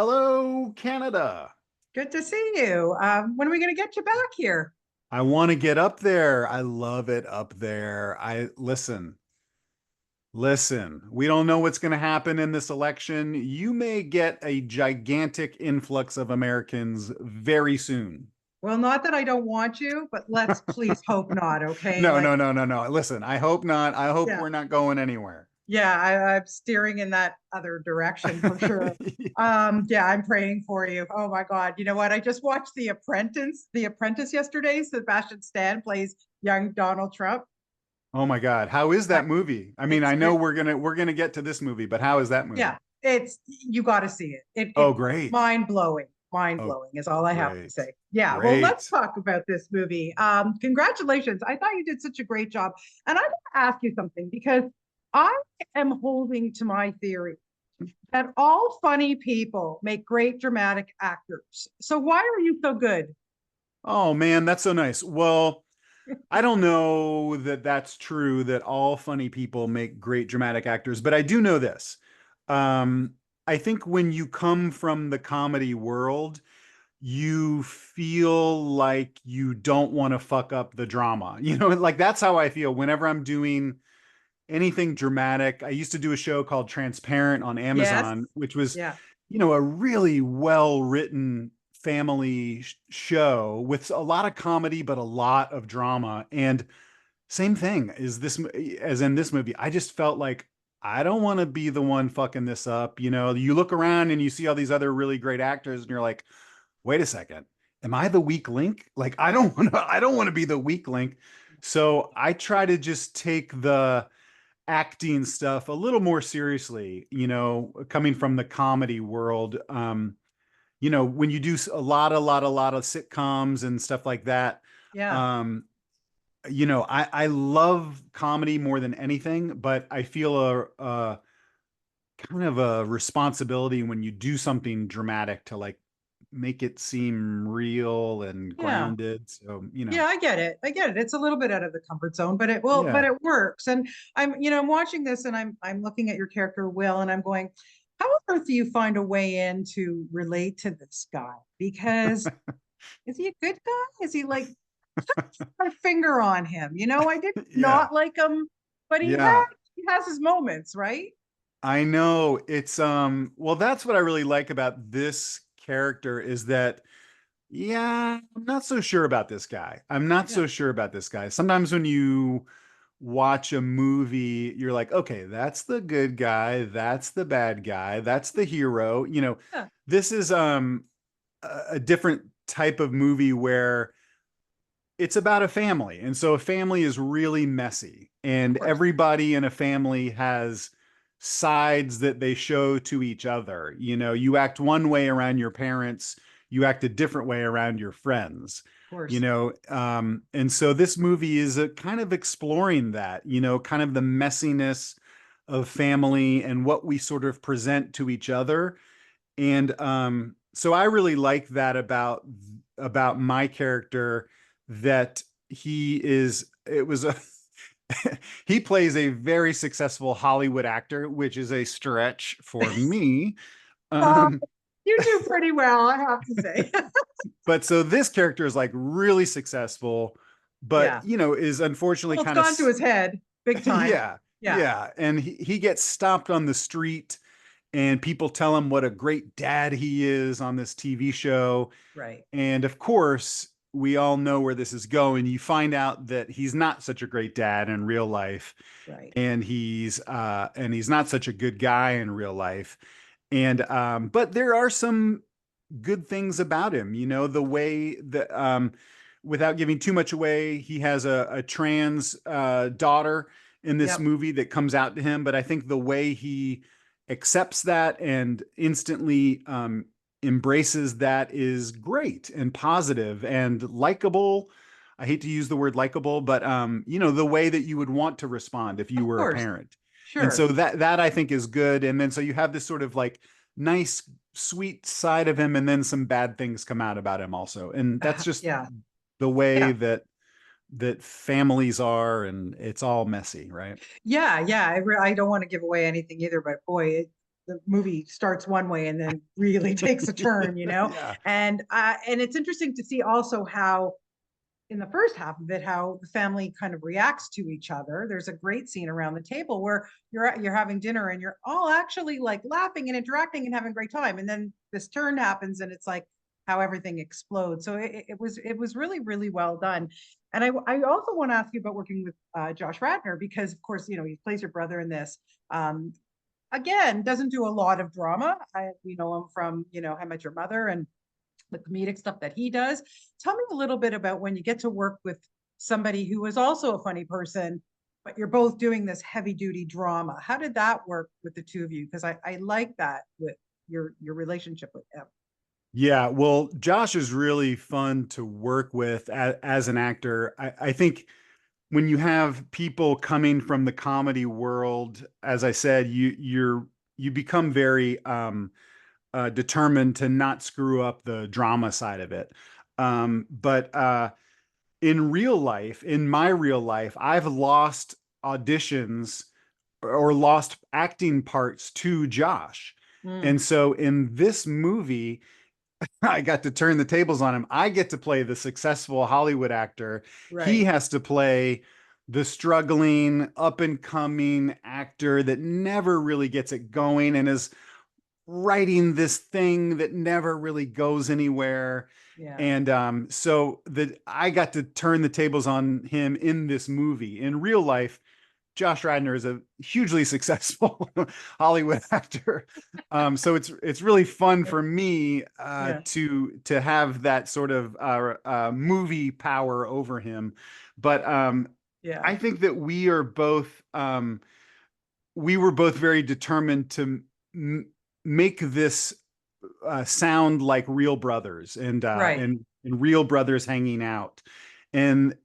Hello, Canada. Good to see you. When are we going to get you back here? I want to get up there. I love it up there. Listen, we don't know what's going to happen in this election. You may get a gigantic influx of Americans very soon. Well, not that I don't want you, but let's please hope not. Okay. No, Like, no, no, no, no. Listen, I hope not. I hope yeah, we're not going anywhere. yeah, I'm steering in that other direction for sure. Yeah, I'm praying for you. Oh my God. You know what? I just watched The Apprentice yesterday. Sebastian Stan plays young Donald Trump. Oh my God. How is I, that movie? I mean, I it's know we're gonna get to this movie, but how is that movie? yeah, it's you got to see it. Oh, It's great. mind blowing. Mind Oh, blowing is all I have to great. say. Yeah. Well, let's Great. talk about this movie. Congratulations. I thought you did such a great job. And I want to ask you something because I am holding to my theory that all funny people make great dramatic actors. So why are you so good? Oh man, that's so nice. Well, I don't know that that's true that all funny people make great dramatic actors, but I do know this. Um, I think when you come from the comedy world, you feel like you don't want to fuck up the drama. Like that's how I feel whenever I'm doing anything dramatic. I used to do a show called Transparent on Yes. Amazon, which was, Yeah. a really well written family show with a lot of comedy, but a lot of drama. And same thing as in this movie. I just felt like I don't want to be the one fucking this up. You look around and you see all these other really great actors, and you're like, wait a second, am I the weak link? Like, I don't want to be the weak link. So I try to just take the acting stuff a little more seriously, coming from the comedy world. When you do a lot of sitcoms and stuff like that, Yeah. um, I love comedy more than anything, but I feel a kind of a responsibility when you do something dramatic to like make it seem real and Yeah. grounded. So, Yeah, I get it. I get it. It's a little bit out of the comfort zone, but yeah. it works. And I'm watching this and I'm looking at your character, Will, and I'm going, how on earth do you find a way in to relate to this guy? Because is he a good guy? Is he like my finger on him? I did Yeah. not like him, but Yeah. he has his moments, right? I know it's well, that's what I really like about this character is that yeah, I'm not so sure about this guy. I'm not Yeah. so sure about this guy. Sometimes when you watch a movie, you're like, okay, that's the good guy, that's the bad guy, that's the hero. Yeah. This is a different type of movie where it's about a family. And so a family is really messy, Of and course. everybody in a family has sides that they show to each other. You act one way around your parents, you act a different way around your friends. Of course. And so this movie is a kind of exploring that, kind of the messiness of family and what we sort of present to each other. And so I really like that about my character, that it was a he plays a very successful Hollywood actor, which is a stretch for me. Uh, Um, you do pretty well, I have to say. but so this character is like really successful, but Yeah. is unfortunately Well, it's kind of gone to his head big time. yeah, Yeah. yeah. And he gets stopped on the street and people tell him what a great dad he is on this TV show. Right. And of course, we all know where this is going. You find out that he's not such a great dad in real life, Right. and he's not such a good guy in real life. And but there are some good things about him. The way that without giving too much away, he has a trans daughter in this Yep. movie that comes out to him. But I think the way he accepts that and instantly embraces that is great and positive and likable. I hate to use the word likable, but the way that you would want to respond if you Of were a course. parent. And so Sure. that I think is good. And then so you have this sort of like nice, sweet side of him, and then some bad things come out about him also. And that's just Yeah. the way Yeah. that families are, and it's all messy, right? Yeah. Yeah. I don't want to give away anything either, but boy, the movie starts one way and then really takes a turn, you know. Yeah. And it's interesting to see also how in the first half of it how the family kind of reacts to each other. There's a great scene around the table where you're having dinner and you're all actually like laughing and interacting and having a great time, and then this turn happens and it's like how everything explodes. So it was really really well done. And I also want to ask you about working with Josh Radnor, because of course he plays your brother in this. um, Again, doesn't do a lot of drama. We know him from How I Met Your Mother and the comedic stuff that he does. Tell me a little bit about when you get to work with somebody who is also a funny person, but you're both doing this heavy duty drama. How did that work with the two of you? Because I like that with your relationship with him. Yeah, well, Josh is really fun to work with as an actor. I think when you have people coming from the comedy world, as I said, you become very determined to not screw up the drama side of it. But in real life, in my real life, I've lost auditions or lost acting parts to Josh. Mm, And so in this movie, I got to turn the tables on him. I get to play the successful Hollywood actor. He right. has to play the struggling, up and coming actor that never really gets it going and is writing this thing that never really goes anywhere. Yeah. And so that I got to turn the tables on him in this movie. In real life, Josh Radnor is a hugely successful Hollywood actor. So it's really fun Yeah. for me Yeah. to have that sort of movie power over him. But Yeah. I think that we were both very determined to m make this sound like real brothers Right. and real brothers hanging out. And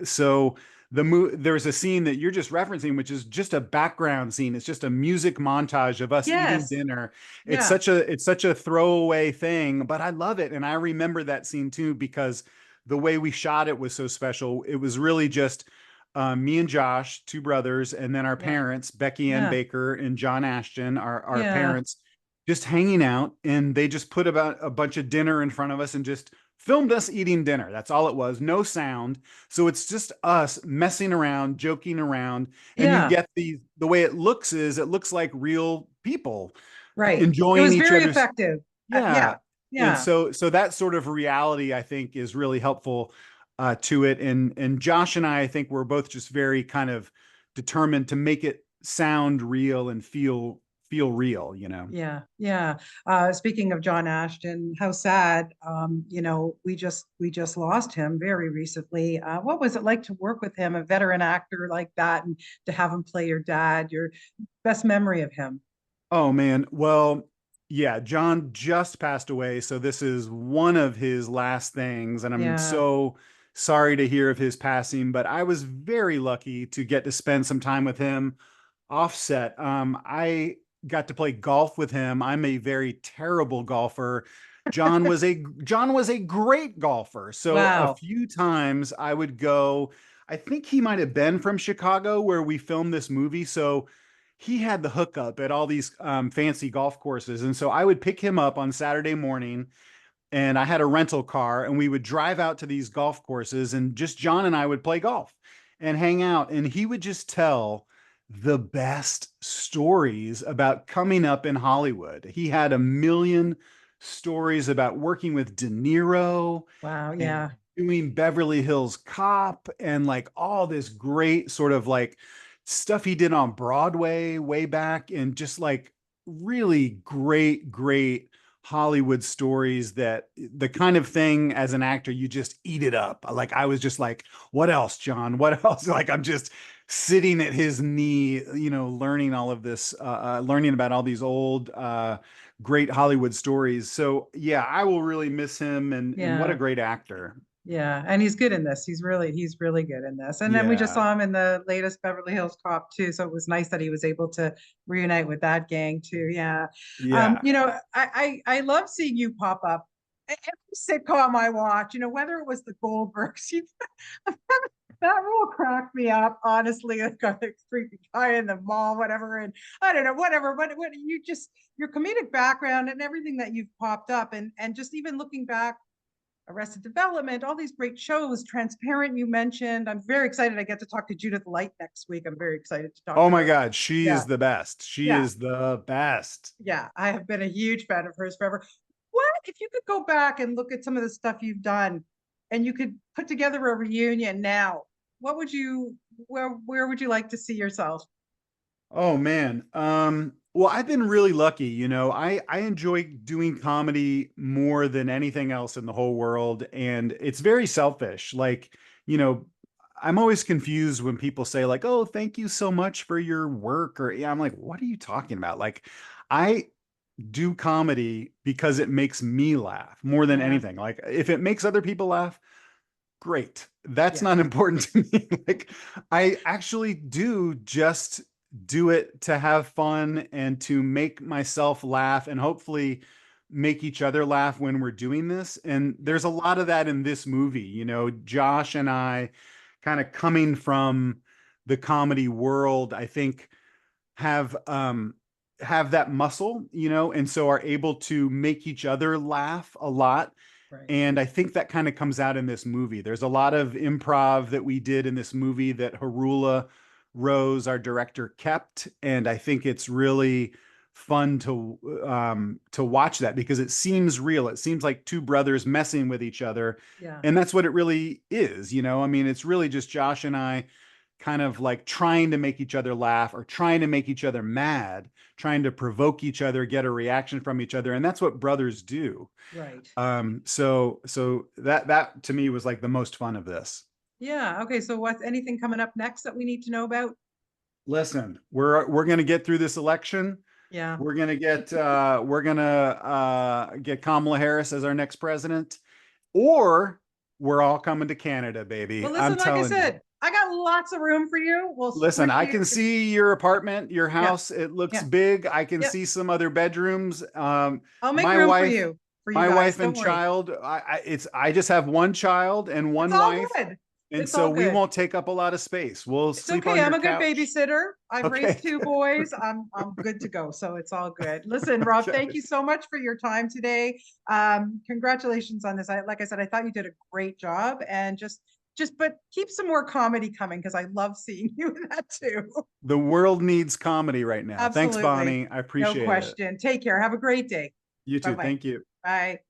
so there's a scene that you're just referencing, which is just a background scene. It's just a music montage of us eating Yes. dinner. Yeah. It's such a throwaway thing, but I love it. And I remember that scene too, because the way we shot it was so special. It was really just me and Josh, two brothers, and then our Yeah. parents, Becky Ann Yeah. Baker and John Ashton, our Yeah. parents, just hanging out. And they just put about a bunch of dinner in front of us and just filmed us eating dinner. That's all it was. No sound. So it's just us messing around, joking around. And you Yeah. get the way it looks like real people Right. It enjoying was each very other's. effective. Yeah. Yeah. And Yeah. so that sort of reality, I think, is really helpful to it. And Josh and I think we're both just very kind of determined to make it sound real and feel real, you know. Yeah, yeah. Speaking of John Ashton, how sad. We just lost him very recently. What was it like to work with him, a veteran actor like that, and to have him play your dad? Your best memory of him? Oh man. Well, yeah, John just passed away, so this is one of his last things, and I'm Yeah, so sorry to hear of his passing, but I was very lucky to get to spend some time with him offset. I got to play golf with him. I'm a very terrible golfer. John was a great golfer. So a wow. few times I would go, I think he might have been from Chicago where we filmed this movie. So he had the hookup at all these fancy golf courses. And so I would pick him up on Saturday morning and I had a rental car and we would drive out to these golf courses and just John and I would play golf and hang out and he would just tell the best stories about coming up in Hollywood. He had a million stories about working with De Niro Wow, and yeah, doing Beverly Hills Cop and like all this great sort of like stuff he did on Broadway way back and just like really great Hollywood stories that the kind of thing as an actor you just eat it up. Like I was just like, what else, John? What else? Like I'm just sitting at his knee, you know, learning all of this, learning about all these old great Hollywood stories. So yeah, I will really miss him and what a yeah. great actor. Yeah, and he's good in this. He's really good in this. And then we just Yeah. saw him in the latest Beverly Hills Cop too. So it was nice that he was able to reunite with that gang too. Yeah. Yeah. I love seeing you pop up. Every sitcom I watch, whether it was the Goldbergs, That rule cracked me up, honestly. I've got a creepy guy in the mall, whatever. And I don't know, whatever. But what you just your comedic background and everything that you've popped up and just even looking back, Arrested Development, all these great shows, Transparent, you mentioned. I'm very excited. I get to talk to Judith Light next week. I'm very excited to talk Oh to my her. God, she Yeah, is the best. She yeah, is the best. yeah. I have been a huge fan of hers forever. What if you could go back and look at some of the stuff you've done and you could put together a reunion now? What would you where would you like to see yourself? Oh man. Well, I've been really lucky, you know. I enjoy doing comedy more than anything else in the whole world, and it's very selfish. Like, you know, I'm always confused when people say like, "Oh, thank you so much for your work," or yeah, I'm like, "What are you talking about?" Like, I do comedy because it makes me laugh more than Yeah, anything. Like, if it makes other people laugh, great. That's yeah, not important to me. Like, I actually do just do it to have fun and to make myself laugh and hopefully make each other laugh when we're doing this. And yeah, there's a lot of that in this movie. You know, Josh and I kind of coming from the comedy world, I think have that muscle, you know, and so are able to make each other laugh a lot. right. And I think that kind of comes out in this movie. There's a lot of improv that we did in this movie that Harula Rose, our director, kept. And I think it's really fun to watch that because it seems real. It seems like two brothers messing with each other. Yeah, And that's what it really is, you know. I mean, it's really just Josh and I kind of like trying to make each other laugh or trying to make each other mad, trying to provoke each other, get a reaction from each other. And that's what brothers do. right. So that to me was like the most fun of this. Yeah. Okay. So what's anything coming up next that we need to know about? Listen, we're gonna get through this election. Yeah. We're gonna get Kamala Harris as our next president, or we're all coming to Canada, baby. Well, I'm listen, like I telling you. said, I got lots of room for you. We'll Listen, squish I you. can see your apartment, your Yeah. house. It looks Yeah. big. I can Yep. see some other bedrooms. I'll make My room wife, for you my guys. wife Don't and worry. child. I just have one child and It's one all wife, good. and It's so all we good. won't take up a lot of space. We'll It's sleep okay. on I'm your a good couch. babysitter. I've raised Okay. two boys. I'm good to go. So it's all good. Listen, Rob, thank Okay. you so much for your time today. Congratulations on this. Like I said, I thought you did a great job and but keep some more comedy coming because I love seeing you in that too. The world needs comedy right now. Thanks, Absolutely. Bonnie. I No appreciate it. question. Take care. Have a great day. You too. Bye-bye. Thank you. Bye.